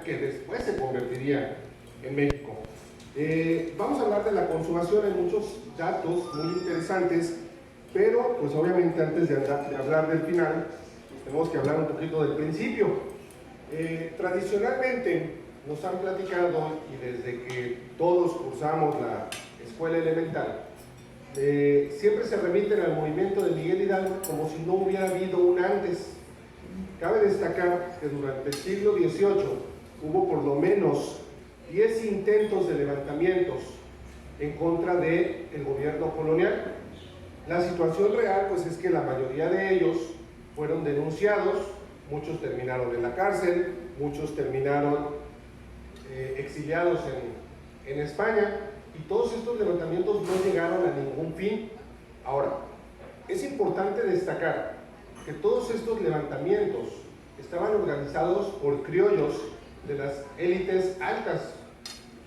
que después se convertiría en México. Vamos a hablar de la consumación, hay muchos datos muy interesantes, pero pues obviamente antes de hablar del final, pues tenemos que hablar un poquito del principio. Tradicionalmente nos han platicado, y desde que todos cursamos la escuela elemental, siempre se remiten al movimiento de Miguel Hidalgo como si no hubiera habido un antes. Cabe destacar que durante el siglo XVIII hubo por lo menos 10 intentos de levantamientos en contra del gobierno colonial. La situación real pues es que la mayoría de ellos fueron denunciados, muchos terminaron en la cárcel, muchos terminaron exiliados en España, y todos estos levantamientos no llegaron a ningún fin. Ahora, es importante destacar que todos estos levantamientos estaban organizados por criollos de las élites altas,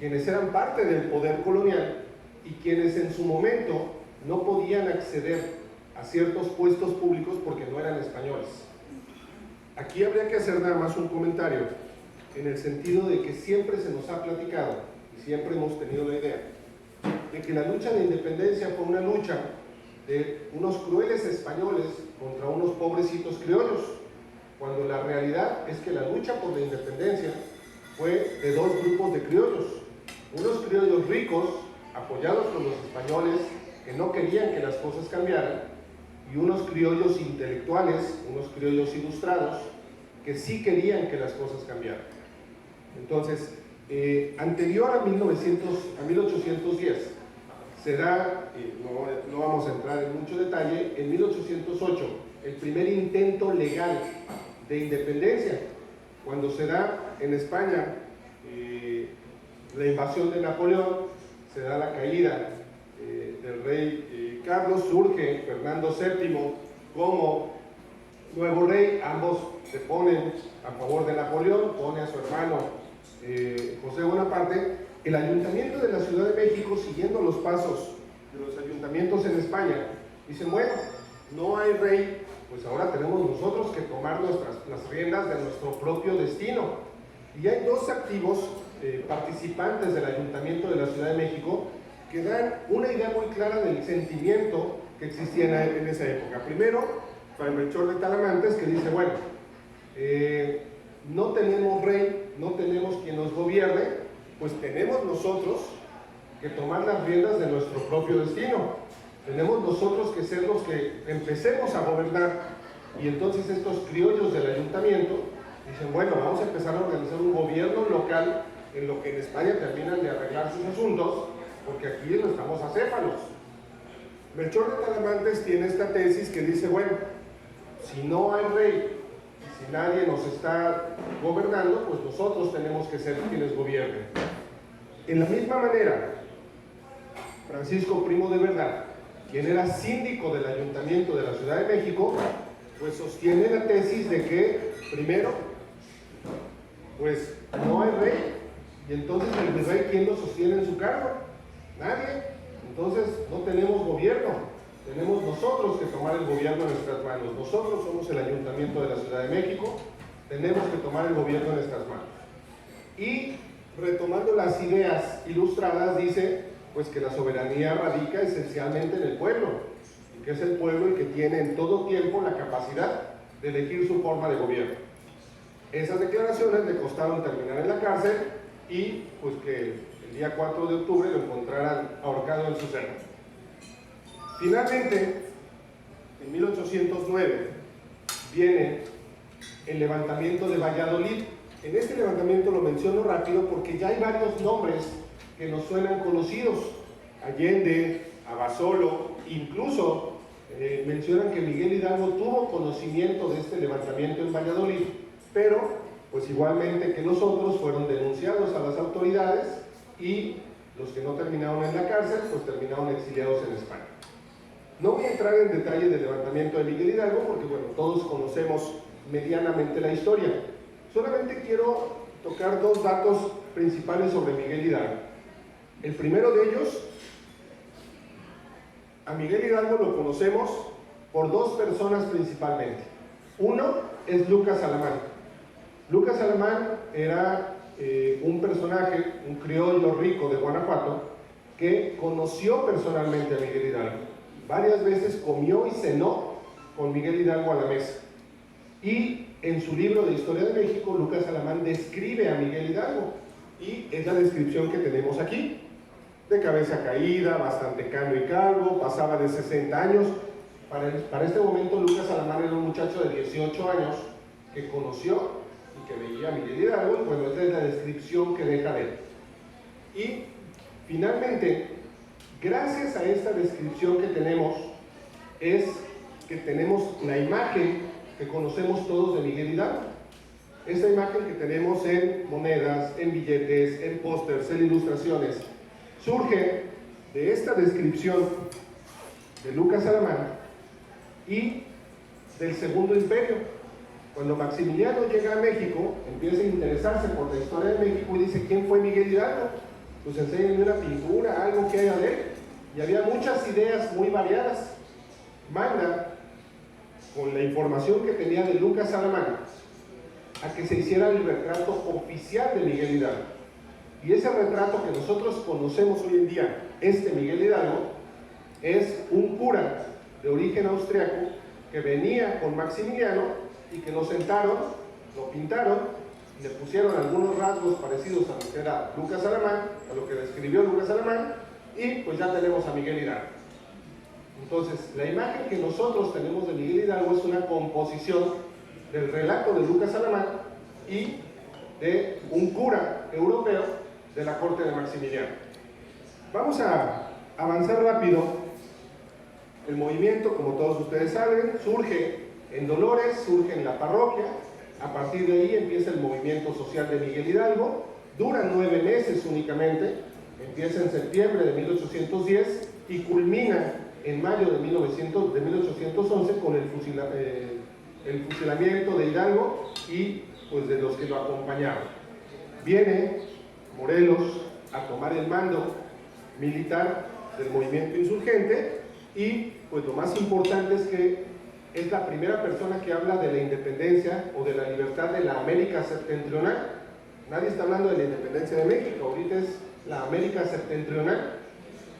quienes eran parte del poder colonial y quienes en su momento no podían acceder a ciertos puestos públicos porque no eran españoles. Aquí habría que hacer nada más un comentario, en el sentido de que siempre se nos ha platicado, y siempre hemos tenido la idea, de que la lucha de independencia fue una lucha de unos crueles españoles contra unos pobrecitos criollos, cuando la realidad es que la lucha por la independencia fue de dos grupos de criollos, unos criollos ricos, apoyados por los españoles, que no querían que las cosas cambiaran, y unos criollos intelectuales, unos criollos ilustrados, que sí querían que las cosas cambiaran. Entonces, anterior a 1810, se da, no vamos a entrar en mucho detalle, en 1808, el primer intento legal de independencia, cuando se da en España la invasión de Napoleón, se da la caída del rey Carlos, surge Fernando VII como nuevo rey, ambos se ponen a favor de Napoleón, pone a su hermano José Bonaparte. El ayuntamiento de la Ciudad de México, siguiendo los pasos de los ayuntamientos en España, dicen, bueno, no hay rey, pues ahora tenemos nosotros que tomar las riendas de nuestro propio destino. Y hay dos activos participantes del ayuntamiento de la Ciudad de México que dan una idea muy clara del sentimiento que existía en esa época. Primero, Fray Melchor de Talamantes, que dice, bueno, no tenemos rey, no tenemos quien nos gobierne, pues tenemos nosotros que tomar las riendas de nuestro propio destino. Tenemos nosotros que ser los que empecemos a gobernar. Y entonces estos criollos del ayuntamiento dicen, bueno, vamos a empezar a organizar un gobierno local en lo que en España terminan de arreglar sus asuntos, porque aquí no estamos acéfalos. Melchor de Talamantes tiene esta tesis que dice, bueno, si no hay rey, si nadie nos está gobernando, pues nosotros tenemos que ser quienes gobiernen. En la misma manera, Francisco Primo de Verdad, quien era síndico del Ayuntamiento de la Ciudad de México, pues sostiene la tesis de que, primero, pues no hay rey, y entonces el virrey, ¿quién lo sostiene en su cargo? Nadie. Entonces no tenemos gobierno, tenemos nosotros que tomar el gobierno en nuestras manos. Nosotros somos el Ayuntamiento de la Ciudad de México, tenemos que tomar el gobierno en nuestras manos. Y retomando las ideas ilustradas, dice pues que la soberanía radica esencialmente en el pueblo, y que es el pueblo el que tiene en todo tiempo la capacidad de elegir su forma de gobierno. Esas declaraciones le costaron terminar en la cárcel y pues que el día 4 de octubre lo encontraran ahorcado en su celda. Finalmente, en 1809, viene el levantamiento de Valladolid. En este levantamiento lo menciono rápido porque ya hay varios nombres que nos suenan conocidos. Allende, Abasolo, incluso mencionan que Miguel Hidalgo tuvo conocimiento de este levantamiento en Valladolid, pero pues igualmente que nosotros fueron denunciados a las autoridades y los que no terminaron en la cárcel pues terminaron exiliados en España. No voy a entrar en detalle del levantamiento de Miguel Hidalgo porque bueno, todos conocemos medianamente la historia. Solamente quiero tocar dos datos principales sobre Miguel Hidalgo. El primero de ellos, a Miguel Hidalgo lo conocemos por dos personas principalmente. Uno es Lucas Alamán. Lucas Alamán era un personaje, un criollo rico de Guanajuato, que conoció personalmente a Miguel Hidalgo. Varias veces comió y cenó con Miguel Hidalgo a la mesa. Y en su libro de Historia de México, Lucas Alamán describe a Miguel Hidalgo, y es la descripción que tenemos aquí: de cabeza caída, bastante cano y calvo, pasaba de 60 años. Para este momento Lucas Alamán era un muchacho de 18 años que conoció y que veía a Miguel Hidalgo, y bueno, esta es la descripción que deja de él. Y finalmente, gracias a esta descripción que tenemos, es que tenemos la imagen que conocemos todos de Miguel Hidalgo. Esta imagen que tenemos en monedas, en billetes, en pósters, en ilustraciones, surge de esta descripción de Lucas Alamán y del Segundo Imperio. Cuando Maximiliano llega a México, empieza a interesarse por la historia de México y dice: ¿quién fue Miguel Hidalgo? Pues enséñenme una pintura, algo que haya de él. Y había muchas ideas muy variadas. Manda, con la información que tenía de Lucas Alamán, a que se hiciera el retrato oficial de Miguel Hidalgo. Y ese retrato que nosotros conocemos hoy en día, este Miguel Hidalgo, es un cura de origen austriaco que venía con Maximiliano y que lo sentaron, lo pintaron, le pusieron algunos rasgos parecidos a lo que era Lucas Alamán, a lo que describió Lucas Alamán, y pues ya tenemos a Miguel Hidalgo. Entonces, la imagen que nosotros tenemos de Miguel Hidalgo es una composición del relato de Lucas Alamán y de un cura europeo de la corte de Maximiliano. Vamos a avanzar rápido. El movimiento, como todos ustedes saben, surge en Dolores, surge en la parroquia. A partir de ahí empieza el movimiento social de Miguel Hidalgo. Dura 9 meses únicamente. Empieza en septiembre de 1810 y culmina en mayo de 1811 con el fusilamiento de Hidalgo y pues de los que lo acompañaron. Viene Morelos a tomar el mando militar del movimiento insurgente, y pues lo más importante es que es la primera persona que habla de la independencia o de la libertad de la América septentrional. Nadie está hablando de la independencia de México, ahorita es la América septentrional.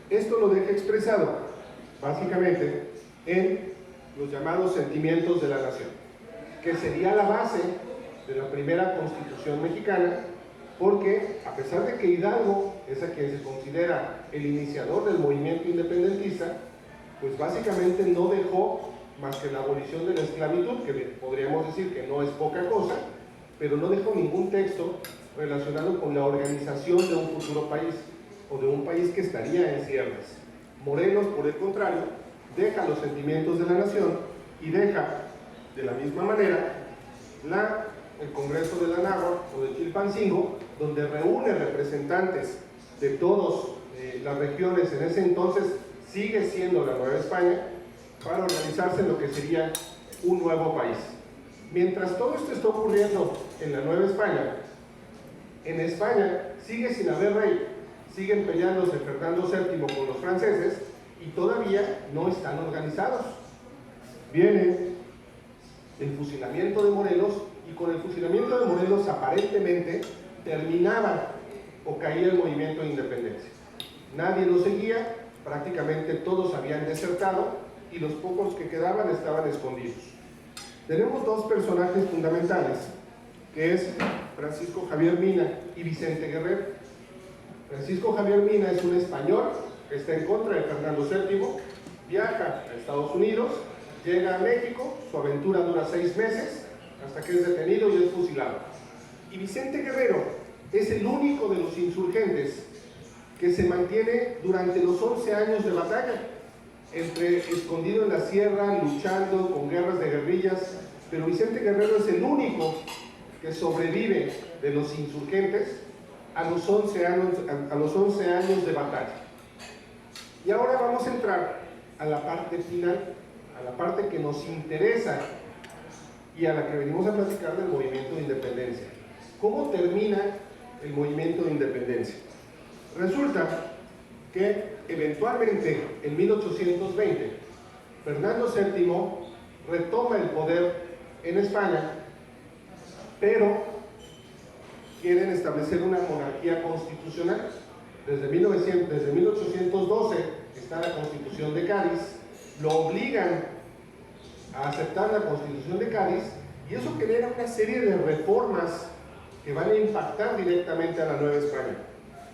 Esto lo deja expresado básicamente en los llamados sentimientos de la nación, que sería la base de la primera Constitución mexicana, porque a pesar de que Hidalgo es a quien se considera el iniciador del movimiento independentista, pues básicamente no dejó más que la abolición de la esclavitud, que podríamos decir que no es poca cosa, pero no dejó ningún texto relacionado con la organización de un futuro país, o de un país que estaría en ciernes. Morelos, por el contrario, deja los sentimientos de la nación y deja, de la misma manera, el Congreso de la Náhuatl o de Chilpancingo, donde reúne representantes de todas las regiones. En ese entonces sigue siendo la Nueva España, para organizarse en lo que sería un nuevo país. Mientras todo esto está ocurriendo en la Nueva España, en España sigue sin haber rey, siguen peleándose Fernando VII con los franceses y todavía no están organizados. Viene el fusilamiento de Morelos, y con el fusilamiento de Morelos aparentemente terminaba o caía el movimiento de independencia. Nadie lo seguía, prácticamente todos habían desertado y los pocos que quedaban estaban escondidos. Tenemos dos personajes fundamentales, que es Francisco Javier Mina y Vicente Guerrero. Francisco Javier Mina es un español que está en contra de Fernando VII, viaja a Estados Unidos, llega a México, su aventura dura 6 meses, hasta que es detenido y es fusilado. Y Vicente Guerrero es el único de los insurgentes que se mantiene durante los 11 años de batalla, escondido en la sierra, luchando con guerras de guerrillas, pero Vicente Guerrero es el único que sobrevive de los insurgentes a los 11 años de batalla. Y ahora vamos a entrar a la parte final, a la parte que nos interesa y a la que venimos a platicar del movimiento de independencia. ¿Cómo termina el movimiento de independencia? Resulta que eventualmente en 1820 Fernando VII retoma el poder en España, pero quieren establecer una monarquía constitucional. Desde 1812 está la Constitución de Cádiz, lo obligan a aceptar la Constitución de Cádiz, y eso genera una serie de reformas que van a impactar directamente a la Nueva España.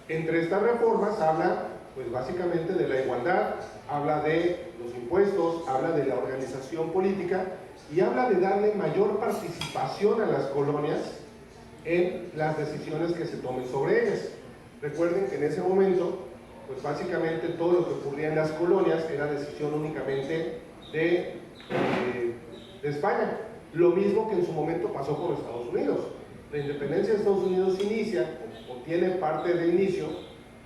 Entre estas reformas habla, pues básicamente, de la igualdad, habla de los impuestos, habla de la organización política y habla de darle mayor participación a las colonias en las decisiones que se tomen sobre ellas. Recuerden que en ese momento, pues básicamente todo lo que ocurría en las colonias era decisión únicamente de España. Lo mismo que en su momento pasó con Estados Unidos. La independencia de Estados Unidos inicia, o tiene parte de inicio,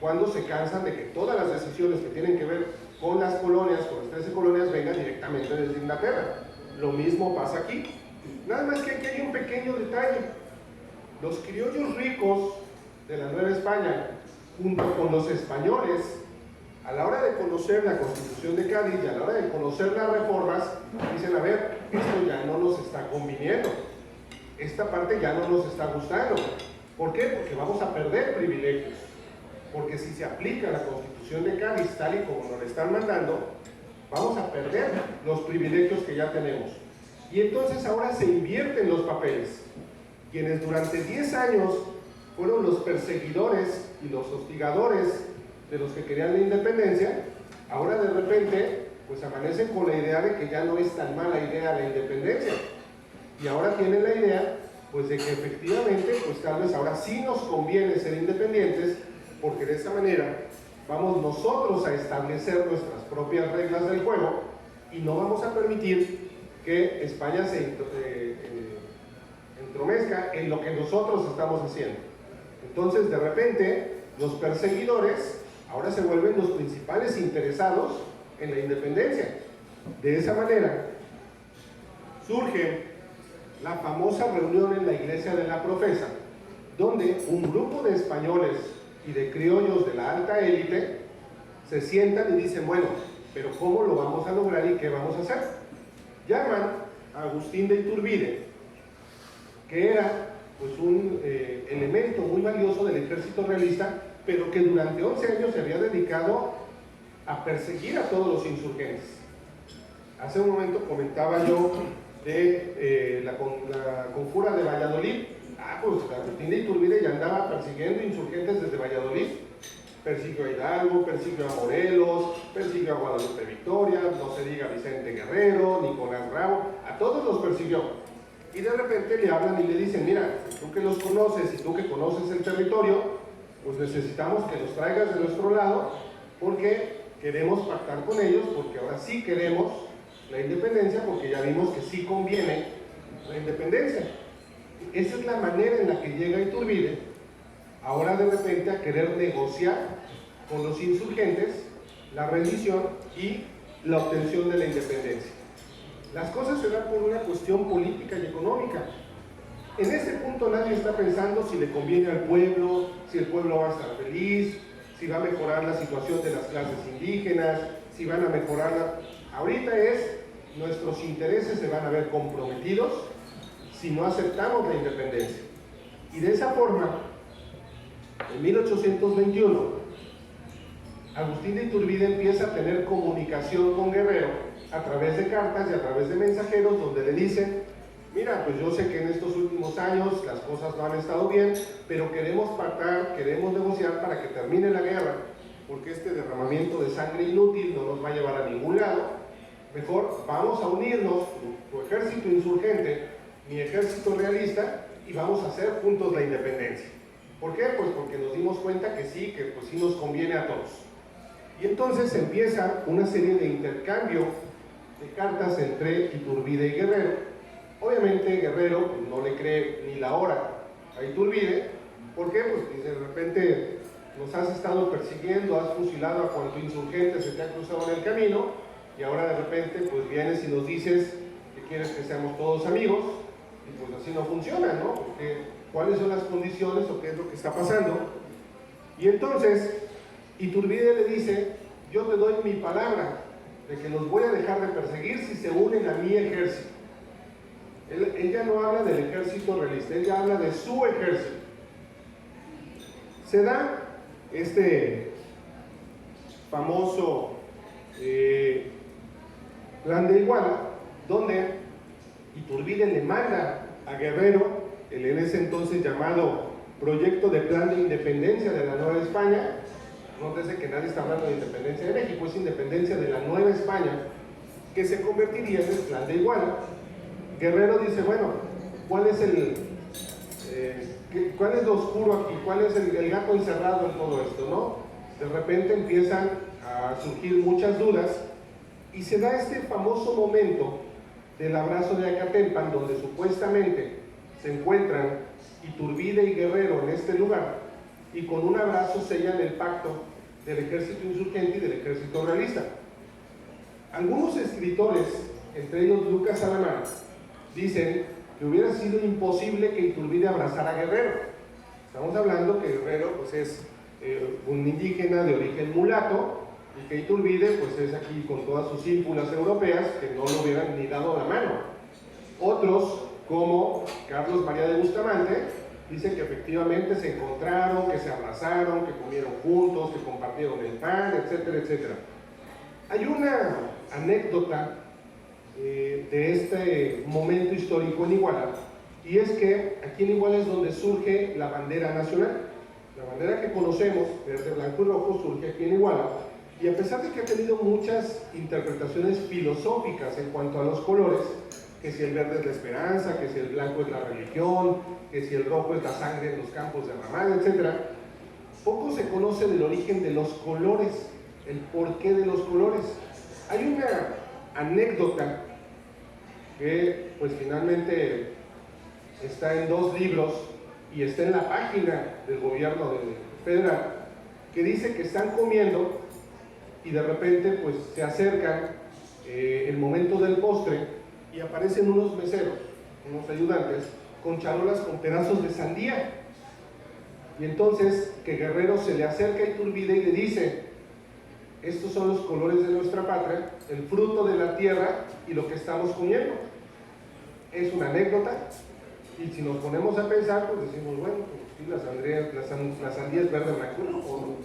cuando se cansan de que todas las decisiones que tienen que ver con las colonias, con las 13 colonias, vengan directamente desde Inglaterra. Lo mismo pasa aquí. Nada más que aquí hay un pequeño detalle. Los criollos ricos de la Nueva España, junto con los españoles, a la hora de conocer la Constitución de Cádiz y a la hora de conocer las reformas, dicen: a ver, esto ya no nos está conviniendo, esta parte ya no nos está gustando. ¿Por qué? Porque vamos a perder privilegios, porque si se aplica la Constitución de Cádiz tal y como nos la están mandando, vamos a perder los privilegios que ya tenemos. Y entonces ahora se invierten los papeles. Quienes durante 10 años fueron los perseguidores y los hostigadores de los que querían la independencia, ahora de repente pues amanecen con la idea de que ya no es tan mala idea la independencia, y ahora tienen la idea pues de que efectivamente pues tal vez ahora sí nos conviene ser independientes, porque de esa manera vamos nosotros a establecer nuestras propias reglas del juego y no vamos a permitir que España se entromezca en lo que nosotros estamos haciendo. Entonces de repente los perseguidores ahora se vuelven los principales interesados en la independencia. De esa manera surge la famosa reunión en la iglesia de la Profesa, donde un grupo de españoles y de criollos de la alta élite se sientan y dicen: bueno, pero ¿cómo lo vamos a lograr y qué vamos a hacer? Llaman a Agustín de Iturbide, que era pues un elemento muy valioso del ejército realista, pero que durante 11 años se había dedicado a perseguir a todos los insurgentes. Hace un momento comentaba yo de la conjura de Valladolid. Pues Agustín de Iturbide ya andaba persiguiendo insurgentes desde Valladolid. Persiguió a Hidalgo, persiguió a Morelos, persiguió a Guadalupe Victoria, no se diga Vicente Guerrero, Nicolás Bravo, a todos los persiguió. Y de repente le hablan y le dicen: mira, tú que los conoces y tú que conoces el territorio, pues necesitamos que los traigas de nuestro lado, porque queremos pactar con ellos, porque ahora sí queremos la independencia, porque ya vimos que sí conviene la independencia. Esa es la manera en la que llega Iturbide ahora de repente a querer negociar con los insurgentes la rendición y la obtención de la independencia. Las cosas se dan por una cuestión política y económica. En ese punto nadie está pensando si le conviene al pueblo, si el pueblo va a estar feliz, si va a mejorar la situación de las clases indígenas, si van a mejorarla. Ahorita es: nuestros intereses se van a ver comprometidos si no aceptamos la independencia. Y de esa forma, en 1821, Agustín de Iturbide empieza a tener comunicación con Guerrero a través de cartas y a través de mensajeros, donde le dicen: mira, pues yo sé que en estos últimos años las cosas no han estado bien, pero queremos pactar, queremos negociar para que termine la guerra, porque este derramamiento de sangre inútil no nos va a llevar a ningún lado. Mejor vamos a unirnos, tu ejército insurgente, mi ejército realista, y vamos a hacer juntos la independencia. ¿Por qué? Pues porque nos dimos cuenta que sí, que pues sí nos conviene a todos. Y entonces empieza una serie de intercambio de cartas entre Iturbide y Guerrero. Obviamente Guerrero pues, no le cree ni la hora a Iturbide. ¿Por qué? Pues de repente nos has estado persiguiendo, has fusilado a cuanto insurgente se te ha cruzado en el camino, y ahora de repente pues vienes y nos dices que quieres que seamos todos amigos, y pues así no funciona, ¿no? Porque ¿cuáles son las condiciones o qué es lo que está pasando? Y entonces Iturbide le dice: yo te doy mi palabra de que los voy a dejar de perseguir si se unen a mi ejército. Ella no habla del ejército realista, ella habla de su ejército. Se da este famoso plan de Iguala, donde Iturbide le manda a Guerrero el en ese entonces llamado Proyecto de Plan de Independencia de la Nueva España. Nótese que nadie está hablando de independencia de México, es independencia de la Nueva España, que se convertiría en el plan de Iguala. Guerrero dice, bueno, ¿cuál es lo oscuro aquí? ¿Cuál es el gato encerrado en todo esto, no? De repente empiezan a surgir muchas dudas y se da este famoso momento del abrazo de Acatempan, donde supuestamente se encuentran Iturbide y Guerrero en este lugar, y con un abrazo sellan el pacto del ejército insurgente y del ejército realista. Algunos escritores, entre ellos Lucas Alamán, dicen que hubiera sido imposible que Iturbide abrazara a Guerrero. Estamos hablando que Guerrero pues, es un indígena de origen mulato, y que Iturbide pues, es aquí con todas sus ínfulas europeas que no le hubieran ni dado la mano. Otros, como Carlos María de Bustamante, dicen que efectivamente se encontraron, que se abrazaron, que comieron juntos, que compartieron el pan, etcétera, etcétera. Hay una anécdota de este momento histórico en Iguala, y es que aquí en Iguala es donde surge la bandera nacional. La bandera que conocemos, verde, blanco y rojo, surge aquí en Iguala, y a pesar de que ha tenido muchas interpretaciones filosóficas en cuanto a los colores, que si el verde es la esperanza, que si el blanco es la religión, que si el rojo es la sangre en los campos derramada, etc., poco se conoce del origen de los colores, el porqué de los colores. Hay una anécdota que pues finalmente está en 2 libros y está en la página del gobierno federal, que dice que están comiendo y de repente pues se acercan el momento del postre y aparecen unos meseros, unos ayudantes, con charolas con pedazos de sandía. Y entonces que Guerrero se le acerca a Iturbide y le dice: estos son los colores de nuestra patria, el fruto de la tierra y lo que estamos comiendo. Es una anécdota, y si nos ponemos a pensar, pues decimos, bueno, pues sí, la sandía es verde, blanco, ¿o no?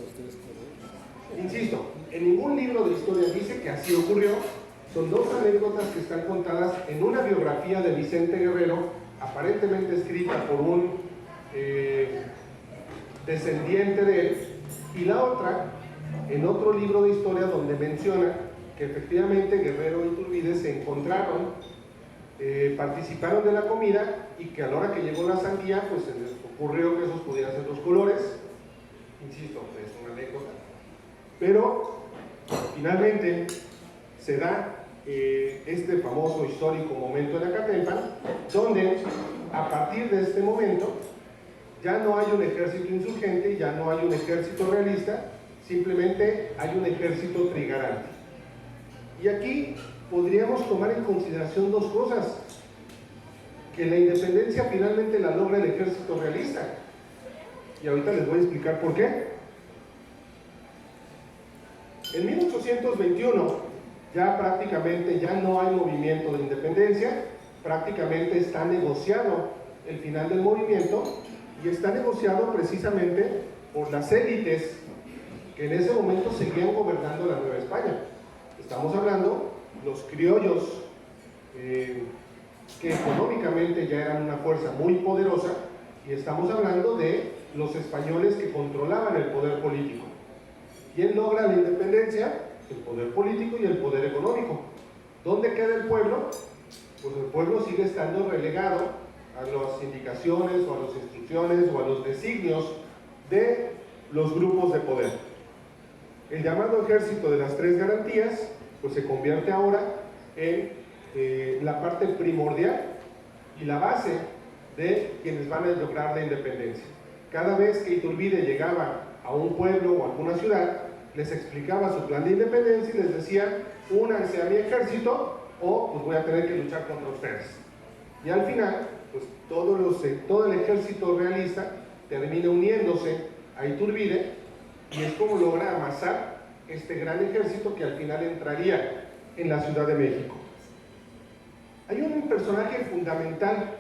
Insisto, en ningún libro de historia dice que así ocurrió. Son 2 anécdotas que están contadas en una biografía de Vicente Guerrero, aparentemente escrita por un descendiente de él, y la otra en otro libro de historia donde menciona que efectivamente Guerrero y Iturbide se encontraron, participaron de la comida, y que a la hora que llegó la sandía pues se les ocurrió que esos pudieran ser los colores. Insisto, es una anécdota, pero finalmente se da este famoso histórico momento en Acatempan, donde a partir de este momento ya no hay un ejército insurgente, ya no hay un ejército realista, simplemente hay un ejército trigarante. Y aquí podríamos tomar en consideración 2 cosas: que la independencia finalmente la logra el ejército realista, y ahorita les voy a explicar por qué. En 1821 ya prácticamente ya no hay movimiento de independencia, prácticamente está negociado el final del movimiento, y está negociado precisamente por las élites que en ese momento seguían gobernando la Nueva España. Estamos hablando los criollos, que económicamente ya eran una fuerza muy poderosa, y estamos hablando de los españoles que controlaban el poder político. ¿Quién logra la independencia? El poder político y el poder económico. ¿Dónde queda el pueblo? Pues el pueblo sigue estando relegado a las indicaciones o a las instrucciones o a los designios de los grupos de poder. El llamado ejército de las 3 garantías pues se convierte ahora en la parte primordial y la base de quienes van a lograr la independencia. Cada vez que Iturbide llegaba a un pueblo o a alguna ciudad, les explicaba su plan de independencia y les decía: únanse a mi ejército o pues voy a tener que luchar contra ustedes. Y al final, pues todo el ejército realista termina uniéndose a Iturbide, y es como logra amasar este gran ejército que al final entraría en la Ciudad de México. Hay un personaje fundamental,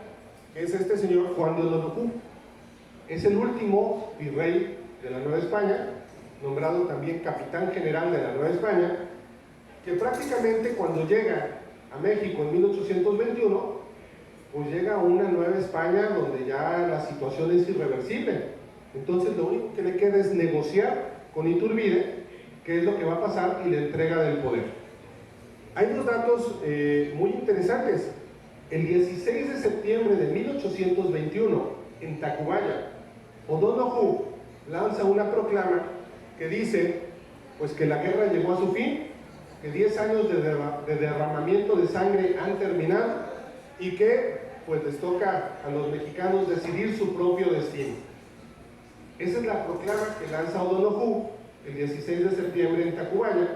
que es este señor Juan de Lodocú. Es el último virrey de la Nueva España, nombrado también capitán general de la Nueva España, que prácticamente cuando llega a México en 1821, pues llega a una Nueva España donde ya la situación es irreversible. Entonces lo único que le queda es negociar con Iturbide qué es lo que va a pasar y la entrega del poder. Hay unos datos muy interesantes. El 16 de septiembre de 1821, en Tacubaya, O'Donoghue lanza una proclama que dice pues que la guerra llegó a su fin, que 10 años de derramamiento de sangre han terminado y que pues les toca a los mexicanos decidir su propio destino. Esa es la proclama que lanza O'Donoghue el 16 de septiembre en Tacubaya,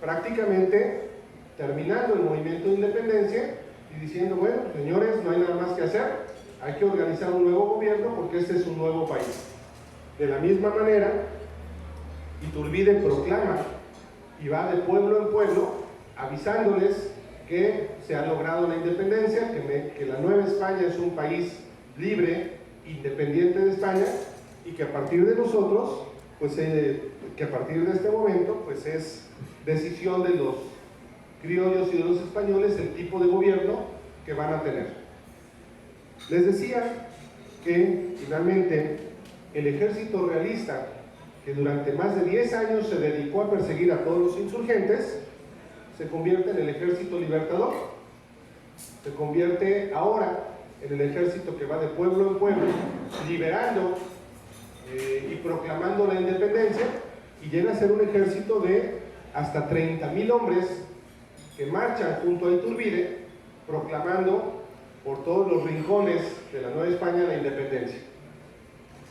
prácticamente terminando el movimiento de independencia y diciendo, bueno, señores, no hay nada más que hacer, hay que organizar un nuevo gobierno porque este es un nuevo país. De la misma manera, Iturbide proclama y va de pueblo en pueblo avisándoles que se ha logrado la independencia, que la Nueva España es un país libre, independiente de España, y que a partir de nosotros, pues que a partir de este momento, pues es decisión de los criollos y de los españoles el tipo de gobierno que van a tener. Les decía que finalmente el ejército realista, que durante más de 10 años se dedicó a perseguir a todos los insurgentes, se convierte en el ejército libertador, se convierte ahora en el ejército que va de pueblo en pueblo, liberando y proclamando la independencia, y llega a ser un ejército de hasta 30,000 hombres que marchan junto a Iturbide, proclamando por todos los rincones de la Nueva España la independencia.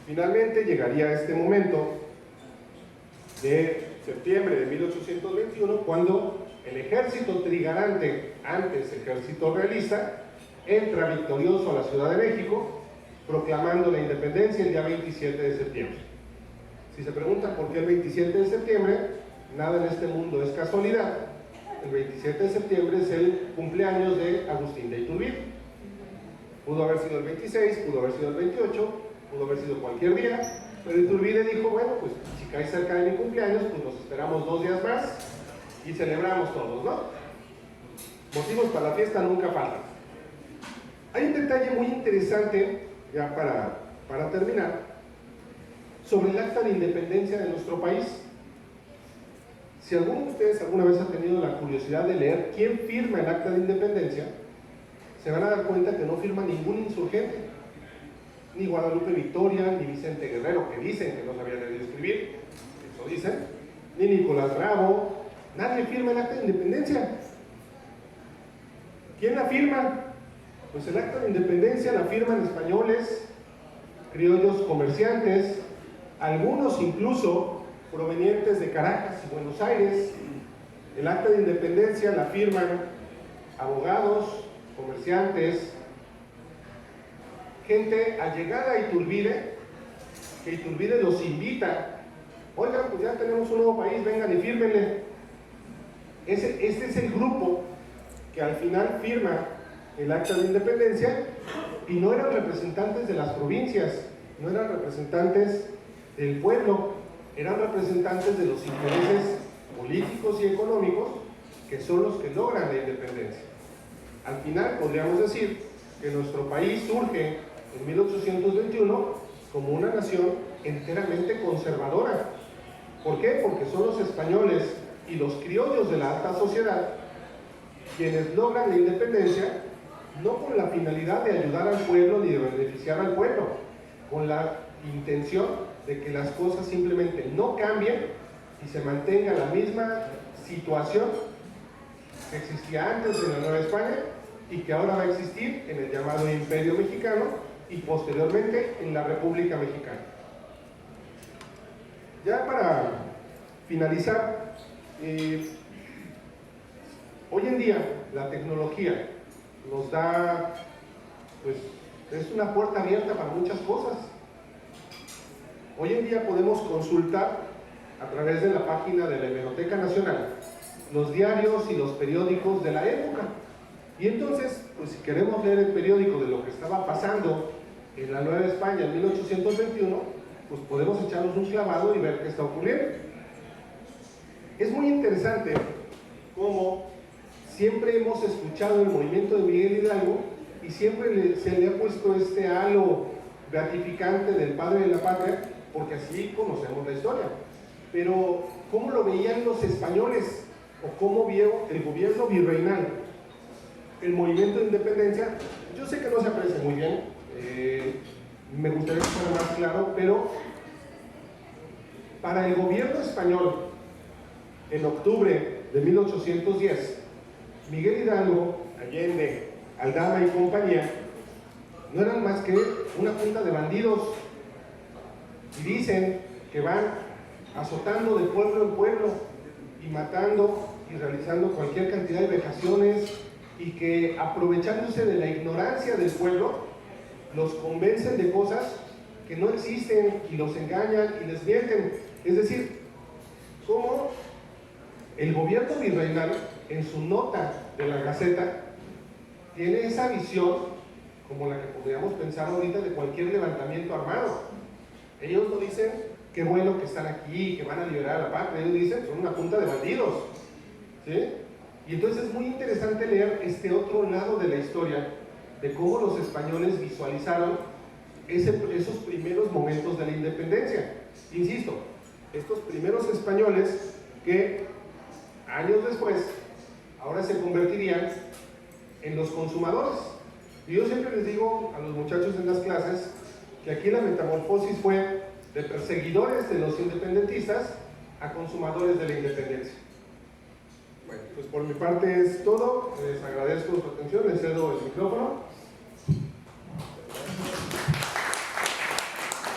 Finalmente llegaría este momento de septiembre de 1821, cuando el ejército trigarante, antes ejército realista, entra victorioso a la Ciudad de México, proclamando la independencia el día 27 de septiembre. Si se preguntan por qué el 27 de septiembre, nada en este mundo es casualidad. El 27 de septiembre es el cumpleaños de Agustín de Iturbide. Pudo haber sido el 26, pudo haber sido el 28, pudo haber sido cualquier día, pero Iturbide dijo, bueno, pues si cae cerca de mi cumpleaños, pues nos esperamos 2 días más y celebramos todos, ¿no? Motivos para la fiesta nunca faltan. Hay un detalle muy interesante, ya para terminar, sobre el acta de independencia de nuestro país. Si alguno de ustedes alguna vez ha tenido la curiosidad de leer quién firma el acta de independencia, se van a dar cuenta que no firma ningún insurgente, ni Guadalupe Victoria, ni Vicente Guerrero, que dicen que no sabían leer y escribir, eso dicen, ni Nicolás Bravo, nadie firma el acta de independencia. ¿Quién la firma? Pues el acta de independencia la firman españoles, criollos comerciantes, algunos incluso provenientes de Caracas y Buenos Aires. El acta de independencia la firman abogados, comerciantes, gente allegada a Iturbide, que Iturbide los invita, oigan, pues ya tenemos un nuevo país, vengan y fírmenle. Este es el grupo que al final firma el acta de independencia, y no eran representantes de las provincias, no eran representantes del pueblo, eran representantes de los intereses políticos y económicos, que son los que logran la independencia. Al final podríamos decir que nuestro país surge en 1821 como una nación enteramente conservadora. ¿Por qué? Porque son los españoles y los criollos de la alta sociedad quienes logran la independencia, no con la finalidad de ayudar al pueblo ni de beneficiar al pueblo, con la intención de que las cosas simplemente no cambien y se mantenga la misma situación que existía antes de la Nueva España y que ahora va a existir en el llamado Imperio Mexicano y posteriormente en la República Mexicana. Ya para finalizar, hoy en día la tecnología nos da, pues, es una puerta abierta para muchas cosas. Hoy en día podemos consultar a través de la página de la Hemeroteca Nacional los diarios y los periódicos de la época. Y entonces, pues si queremos leer el periódico de lo que estaba pasando en la Nueva España en 1821, pues podemos echarnos un clavado y ver qué está ocurriendo. Es muy interesante cómo siempre hemos escuchado el movimiento de Miguel Hidalgo y siempre se le ha puesto este halo gratificante del padre de la patria, porque así conocemos la historia. Pero, ¿cómo lo veían los españoles? ¿O cómo vio el gobierno virreinal el movimiento de independencia? Yo sé que no se aprecia muy bien, me gustaría que fuera más claro, pero para el gobierno español, en octubre de 1810, Miguel Hidalgo, Allende, Aldama y compañía no eran más que una punta de bandidos, y dicen que van azotando de pueblo en pueblo y matando y realizando cualquier cantidad de vejaciones, y que aprovechándose de la ignorancia del pueblo los convencen de cosas que no existen y los engañan y les mienten. Es decir, cómo el gobierno virreinal en su nota de la Gaceta tiene esa visión como la que podríamos pensar ahorita de cualquier levantamiento armado. Ellos no dicen qué bueno que están aquí, que van a liberar a la patria, ellos dicen son una punta de bandidos, ¿sí? Y entonces es muy interesante leer este otro lado de la historia, de cómo los españoles visualizaron esos primeros momentos de la independencia. Insisto, estos primeros españoles que años después ahora se convertirían en los consumadores. Y yo siempre les digo a los muchachos en las clases que aquí la metamorfosis fue de perseguidores de los independentistas a consumadores de la independencia. Bueno, pues por mi parte es todo. Les agradezco su atención, les cedo el micrófono.